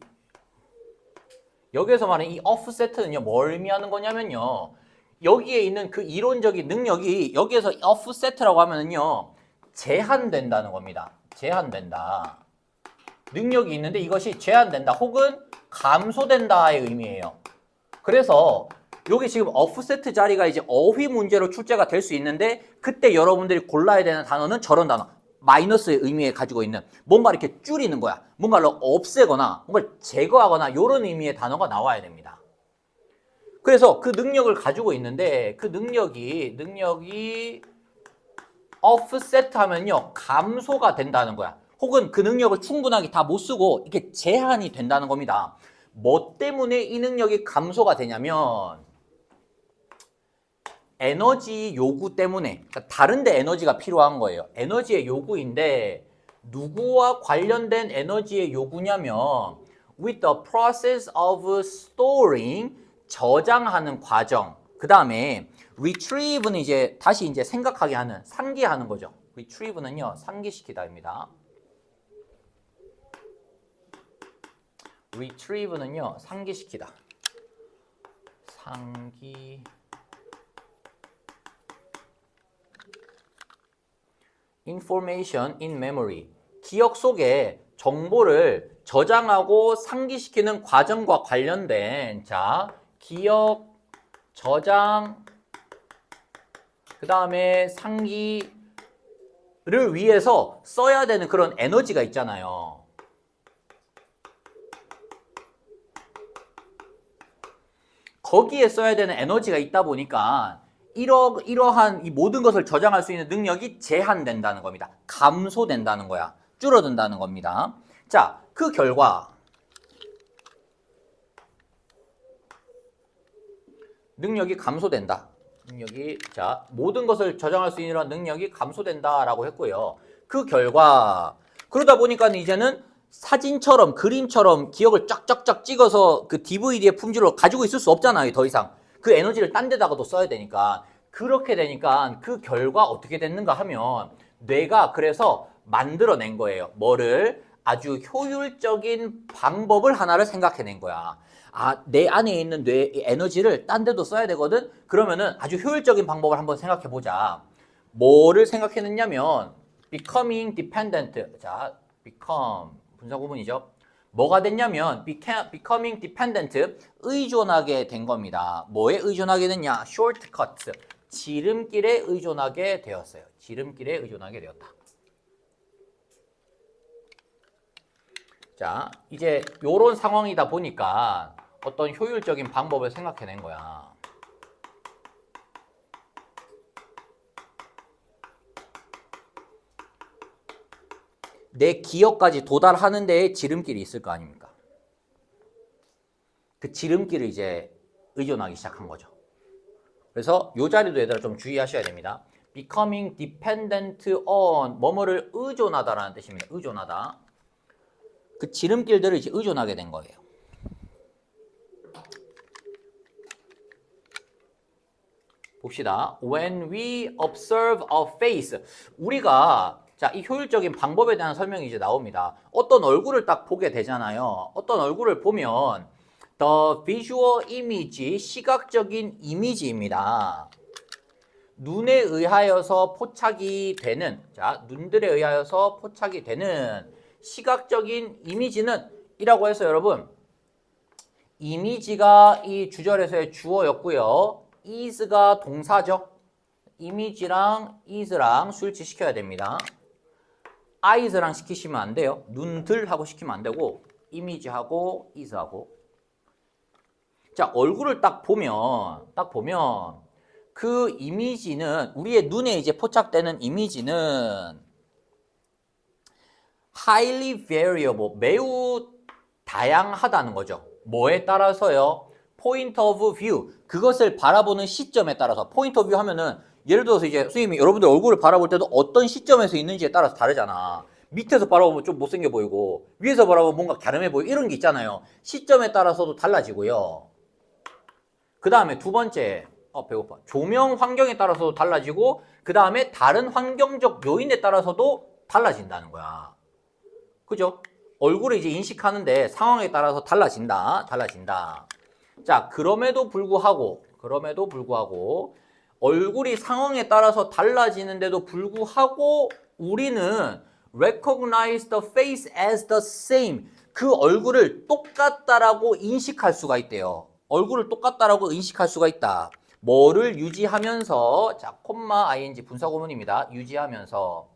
offset는요, 뭘 의미하는 거냐면요. 여기에 있는 그 이론적인 능력이 여기에서 offset라고 하면은요, 제한된다는 겁니다. 제한된다. 능력이 있는데 이것이 제한된다 혹은 감소된다의 의미예요. 그래서 여기 지금 offset 자리가 이제 어휘 문제로 출제가 될 수 있는데 그때 여러분들이 골라야 되는 단어는 저런 단어. 마이너스의 의미에 가지고 있는 뭔가 이렇게 줄이는 거야. 뭔가를 없애거나 뭔가를 제거하거나 이런 의미의 단어가 나와야 됩니다. 그래서 그 능력을 가지고 있는데 그 능력이 offset 하면요, 감소가 된다는 거야. 혹은 그 능력을 충분하게 다 못 쓰고 이렇게 제한이 된다는 겁니다. 뭐 때문에 이 능력이 감소가 되냐면 에너지 요구 때문에, 그러니까 다른데 에너지가 필요한 거예요. 에너지의 요구인데 누구와 관련된 에너지의 요구냐면 with the process of storing, 저장하는 과정. 그 다음에 retrieve는 이제 다시 이제 생각하게 하는, 상기하는 거죠. retrieve는요, 상기시키다입니다. retrieve는요, 상기시키다. information in memory, 기억 속에 정보를 저장하고 상기시키는 과정과 관련된, 자, 기억, 저장, 그 다음에 상기를 위해서 써야 되는 그런 에너지가 있잖아요. 거기에 써야 되는 에너지가 있다 보니까 이러한 이 모든 것을 저장할 수 있는 능력이 제한된다는 겁니다. 감소된다는 거야. 줄어든다는 겁니다. 자, 그 결과 능력이 감소된다. 자, 모든 것을 저장할 수 있는 능력이 감소된다라고 했고요. 그 결과 그러다 보니까 이제는 사진처럼 그림처럼 기억을 쫙쫙쫙 찍어서 그 DVD의 품질로 가지고 있을 수 없잖아요. 더 이상. 그 에너지를 딴 데다가도 써야 되니까. 그렇게 되니까 그 결과 어떻게 됐는가 하면 뇌가 그래서 만들어낸 거예요. 뭐를? 아주 효율적인 방법을 하나를 생각해낸 거야. 아, 내 안에 있는 뇌 에너지를 딴 데도 써야 되거든? 그러면은 아주 효율적인 방법을 한번 생각해 보자. 뭐를 생각해냈냐면 becoming dependent. 자, become 분사구문이죠. 뭐가 됐냐면 becoming dependent, 의존하게 된 겁니다. 뭐에 의존하게 됐냐? shortcut, 지름길에 의존하게 되었어요. 지름길에 의존하게 되었다. 자, 이제 요런 상황이다 보니까 어떤 효율적인 방법을 생각해낸 거야. 내 기억까지 도달하는 데에 지름길이 있을 거 아닙니까? 그 지름길을 이제 의존하기 시작한 거죠. 그래서 이 자리도 얘들아 좀 주의하셔야 됩니다. becoming dependent on 뭐뭐를 의존하다라는 뜻입니다. 의존하다. 그 지름길들을 이제 의존하게 된 거예요. 봅시다. When we observe a face, 우리가 자, 이 효율적인 방법에 대한 설명이 이제 나옵니다. 어떤 얼굴을 딱 보게 되잖아요. 어떤 얼굴을 보면 the visual image, 시각적인 이미지입니다. 눈에 의하여서 포착이 되는, 자, 눈들에 의하여서 포착이 되는 시각적인 이미지는 이라고 해서 여러분, 이미지가 이 주절에서의 주어였고요. is가 동사죠. 이미지랑 is랑 수일치시켜야 됩니다. eyes랑 시키시면 안 돼요. 눈들하고 시키면 안 되고 이미지하고 is하고. 자, 얼굴을 딱 보면 그 이미지는 우리의 눈에 이제 포착되는 이미지는 highly variable, 매우 다양하다는 거죠. 뭐에 따라서요? point of view, 그것을 바라보는 시점에 따라서. point of view 하면은 예를 들어서 이제 선생님이 여러분들 얼굴을 바라볼 때도 어떤 시점에서 있는지에 따라서 다르잖아. 밑에서 바라보면 좀 못생겨 보이고 위에서 바라보면 뭔가 갸름해 보이고 이런 게 있잖아요. 시점에 따라서도 달라지고요. 그 다음에 두 번째, 배고파. 조명 환경에 따라서도 달라지고 그 다음에 다른 환경적 요인에 따라서도 달라진다는 거야. 그죠? 얼굴을 이제 인식하는데 상황에 따라서 달라진다. 자, 그럼에도 불구하고 얼굴이 상황에 따라서 달라지는데도 불구하고 우리는 recognize the face as the same. 그 얼굴을 똑같다라고 인식할 수가 있대요. 얼굴을 똑같다라고 인식할 수가 있다. 뭐를 유지하면서, 자, 콤마 ing 분사구문입니다. 유지하면서.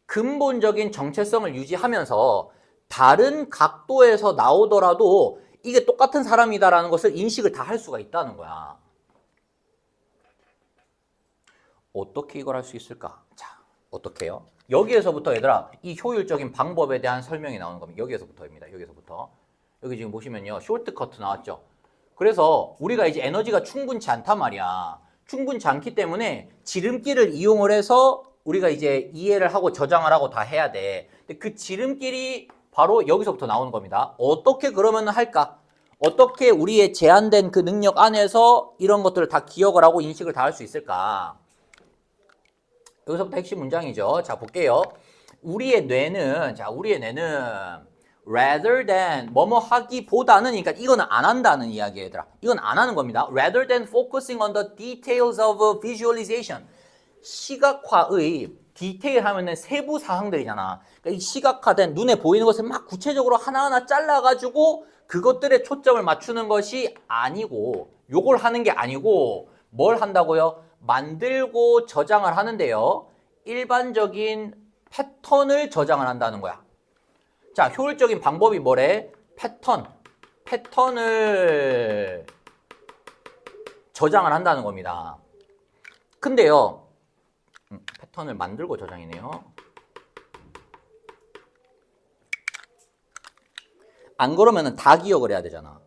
근본적인 정체성을 유지하면서 다른 각도에서 나오더라도 이게 똑같은 사람이다라는 것을 인식을 다 할 수가 있다는 거야. 어떻게 이걸 할 수 있을까? 자, 어떻게 해요? 여기에서부터 얘들아 이 효율적인 방법에 대한 설명이 나오는 겁니다. 여기에서부터입니다. 여기서부터. 여기 지금 보시면요. 쇼트커트 나왔죠. 그래서 우리가 이제 에너지가 충분치 않단 말이야. 충분치 않기 때문에 지름길을 이용을 해서 우리가 이제 이해를 하고 저장을 하고 다 해야 돼. 근데 그 지름길이 바로 여기서부터 나오는 겁니다. 어떻게 그러면 할까? 어떻게 우리의 제한된 그 능력 안에서 이런 것들을 다 기억을 하고 인식을 다 할 수 있을까? 여기서부터 핵심 문장이죠. 자, 볼게요. 우리의 뇌는 rather than 뭐뭐 하기보다는, 그러니까 이거는 안 한다는 이야기 얘들아. 이건 안 하는 겁니다. rather than focusing on the details of visualization. 시각화의 디테일 하면은 세부 사항들이잖아. 그러니까 이 시각화된 눈에 보이는 것을 막 구체적으로 하나하나 잘라가지고 그것들에 초점을 맞추는 것이 아니고, 요걸 하는 게 아니고 뭘 한다고요? 만들고 저장을 하는데요. 일반적인 패턴을 저장을 한다는 거야. 자, 효율적인 방법이 뭐래? 패턴을 저장을 한다는 겁니다. 근데요, 패턴을 만들고 저장이네요. 안 그러면은 다 기억을 해야 되잖아.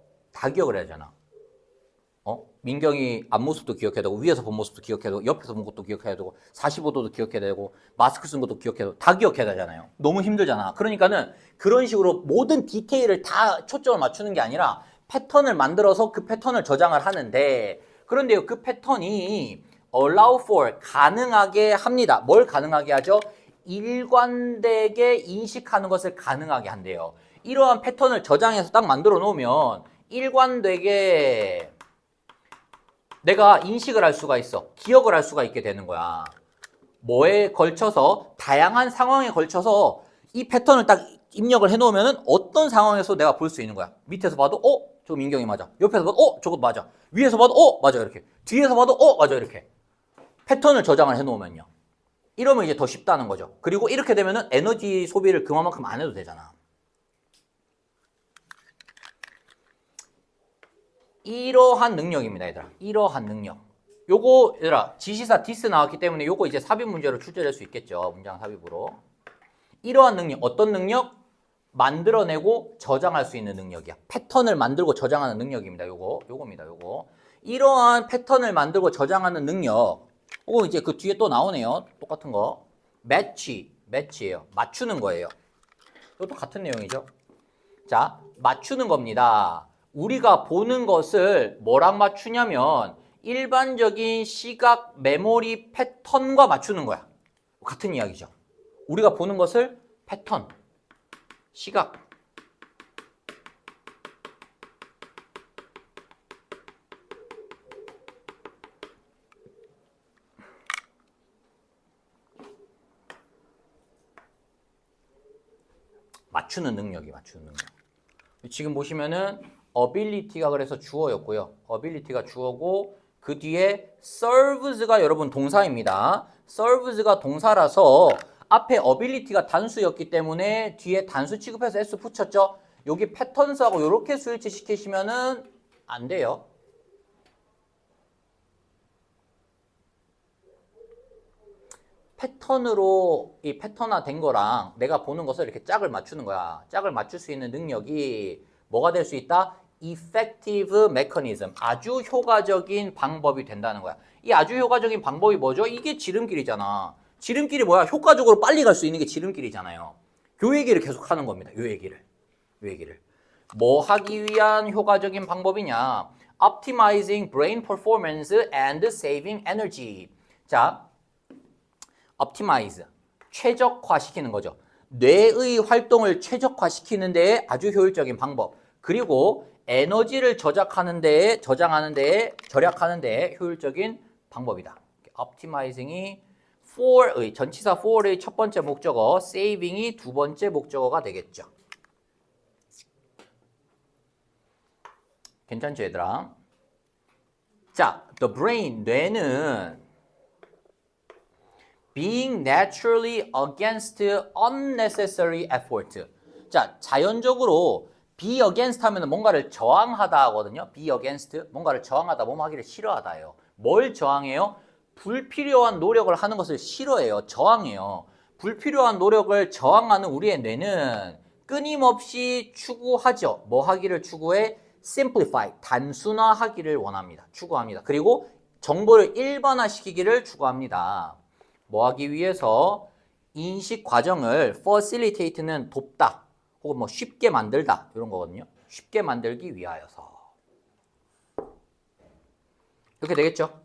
민경이 앞모습도 기억해야 되고 위에서 본 모습도 기억해야 되고 옆에서 본 것도 기억해야 되고 45도도 기억해야 되고 마스크 쓴 것도 기억해야 되고 다 기억해야 되잖아요. 너무 힘들잖아. 그러니까는 그런 식으로 모든 디테일을 다 초점을 맞추는 게 아니라 패턴을 만들어서 그 패턴을 저장을 하는데, 그런데요, 그 패턴이 allow for, 가능하게 합니다. 뭘 가능하게 하죠? 일관되게 인식하는 것을 가능하게 한대요. 이러한 패턴을 저장해서 딱 만들어 놓으면 일관되게 내가 인식을 할 수가 있어. 기억을 할 수가 있게 되는 거야. 뭐에 걸쳐서, 다양한 상황에 걸쳐서 이 패턴을 딱 입력을 해놓으면 어떤 상황에서 내가 볼 수 있는 거야. 밑에서 봐도 저거 민경이 맞아. 옆에서 봐도 저것도 맞아. 위에서 봐도 맞아 이렇게. 뒤에서 봐도 맞아 이렇게. 패턴을 저장을 해놓으면요. 이러면 이제 더 쉽다는 거죠. 그리고 이렇게 되면은 에너지 소비를 그만큼 안 해도 되잖아. 이러한 능력입니다, 얘들아. 이러한 능력. 요거 얘들아 지시사 this 나왔기 때문에 요거 이제 삽입 문제로 출제될 수 있겠죠. 문장 삽입으로. 이러한 능력 어떤 능력? 만들어내고 저장할 수 있는 능력이야. 패턴을 만들고 저장하는 능력입니다. 요겁니다. 요거. 이러한 패턴을 만들고 저장하는 능력. 요거 이제 그 뒤에 또 나오네요. 똑같은 거. 매치예요. 맞추는 거예요. 이것도 같은 내용이죠. 자, 맞추는 겁니다. 우리가 보는 것을 뭐랑 맞추냐면 일반적인 시각 메모리 패턴과 맞추는 거야. 같은 이야기죠. 우리가 보는 것을 패턴, 시각. 맞추는 능력. 지금 보시면은 ability가 그래서 주어였고요. ability가 주어고 그 뒤에 serves가 여러분 동사입니다. serves가 동사라서 앞에 ability가 단수였기 때문에 뒤에 단수 취급해서 s 붙였죠. 여기 패턴스하고 이렇게 스위치 시키시면은 안 돼요. 패턴으로 이 패턴화 된 거랑 내가 보는 것을 이렇게 짝을 맞추는 거야. 짝을 맞출 수 있는 능력이 뭐가 될 수 있다? effective mechanism. 아주 효과적인 방법이 된다는 거야. 이 아주 효과적인 방법이 뭐죠? 이게 지름길이잖아. 지름길이 뭐야? 효과적으로 빨리 갈 수 있는 게 지름길이잖아요. 요 얘기를 계속 하는 겁니다. 요 얘기를. 뭐 하기 위한 효과적인 방법이냐? Optimizing brain performance and saving energy. 자, optimize, 최적화시키는 거죠. 뇌의 활동을 최적화시키는 데에 아주 효율적인 방법. 그리고 에너지를 저장하는 데에 절약하는 데에 효율적인 방법이다. optimizing이 for의 전치사 for의 첫 번째 목적어, saving이 두 번째 목적어가 되겠죠. 괜찮죠, 얘들아? 자, the brain, 뇌는 being naturally against unnecessary effort. 자, 자연적으로 be against 하면 뭔가를 저항하다 하거든요. be against, 뭔가를 저항하다, 뭐뭐 하기를 싫어하다예요. 뭘 저항해요? 불필요한 노력을 하는 것을 싫어해요. 저항해요. 불필요한 노력을 저항하는 우리의 뇌는 끊임없이 추구하죠. 뭐 하기를 추구해? simplify, 단순화하기를 원합니다. 추구합니다. 그리고 정보를 일반화시키기를 추구합니다. 뭐 하기 위해서? 인식 과정을 facilitate는 돕다 혹은 뭐 쉽게 만들다 이런 거거든요. 쉽게 만들기 위하여서. 이렇게 되겠죠?